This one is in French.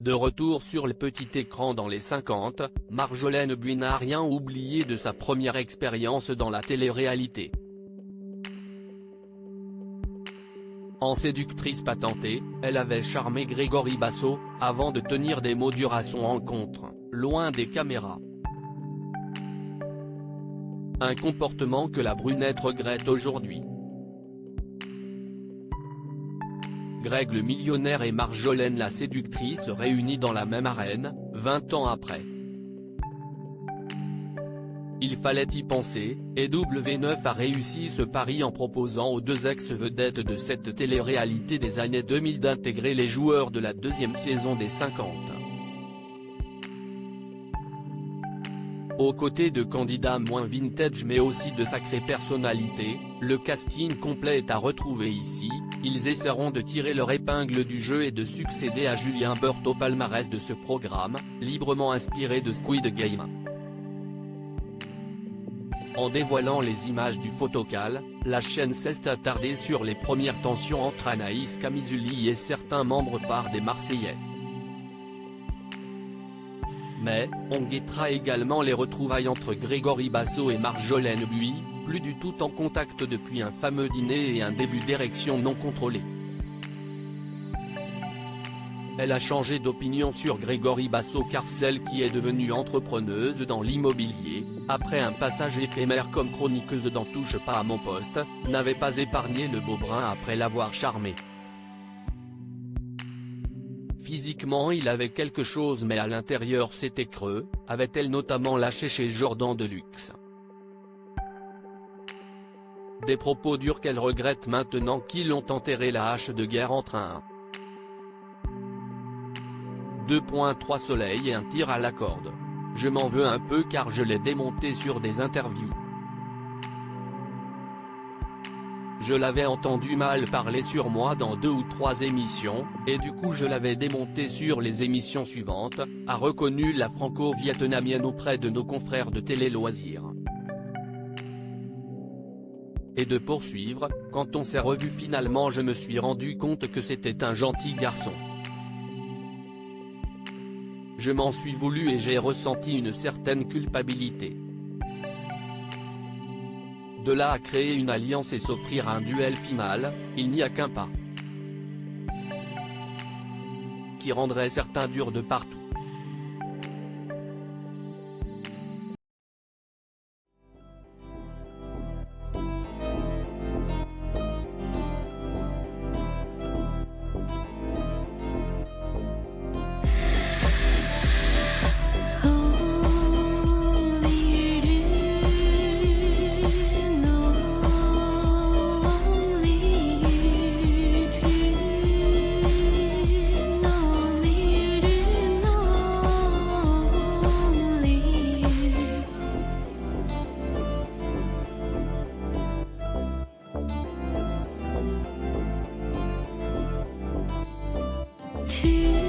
De retour sur le petit écran dans les 50, Marjolaine Buis n'a rien oublié de sa première expérience dans la télé-réalité. En séductrice patentée, elle avait charmé Grégory Basso, avant de tenir des mots durs à son encontre, loin des caméras. Un comportement que la brunette regrette aujourd'hui. Greg le millionnaire et Marjolaine la séductrice réunis dans la même arène, 20 ans après. Il fallait y penser, et W9 a réussi ce pari en proposant aux deux ex-vedettes de cette télé-réalité des années 2000 d'intégrer les joueurs de la deuxième saison des 50. Aux côtés de candidats moins vintage mais aussi de sacrées personnalités, le casting complet est à retrouver ici. Ils essaieront de tirer leur épingle du jeu et de succéder à Julien Bert au palmarès de ce programme, librement inspiré de Squid Game. En dévoilant les images du photocall, la chaîne s'est attardée sur les premières tensions entre Anaïs Camizuli et certains membres phares des Marseillais. Mais, on guettera également les retrouvailles entre Grégory Basso et Marjolaine Buis, plus du tout en contact depuis un fameux dîner et un début d'érection non contrôlé. Elle a changé d'opinion sur Grégory Basso car celle qui est devenue entrepreneuse dans l'immobilier, après un passage éphémère comme chroniqueuse dans Touche pas à mon poste, n'avait pas épargné le beau brun après l'avoir charmé. Physiquement il avait quelque chose mais à l'intérieur c'était creux, avait-elle notamment lâché chez Jordan Deluxe. Des propos durs qu'elle regrette maintenant qu'ils ont enterré la hache de guerre entre un 2.3 soleil et un tir à la corde. Je m'en veux un peu car je l'ai démonté sur des interviews. Je l'avais entendu mal parler sur moi dans 2 ou 3 émissions, et du coup je l'avais démonté sur les émissions suivantes, a reconnu la franco-vietnamienne auprès de nos confrères de Télé Loisirs. Et de poursuivre, quand on s'est revu finalement je me suis rendu compte que c'était un gentil garçon. Je m'en suis voulu et j'ai ressenti une certaine culpabilité. De là à créer une alliance et s'offrir un duel final, il n'y a qu'un pas. Qui rendrait certains durs de partout. To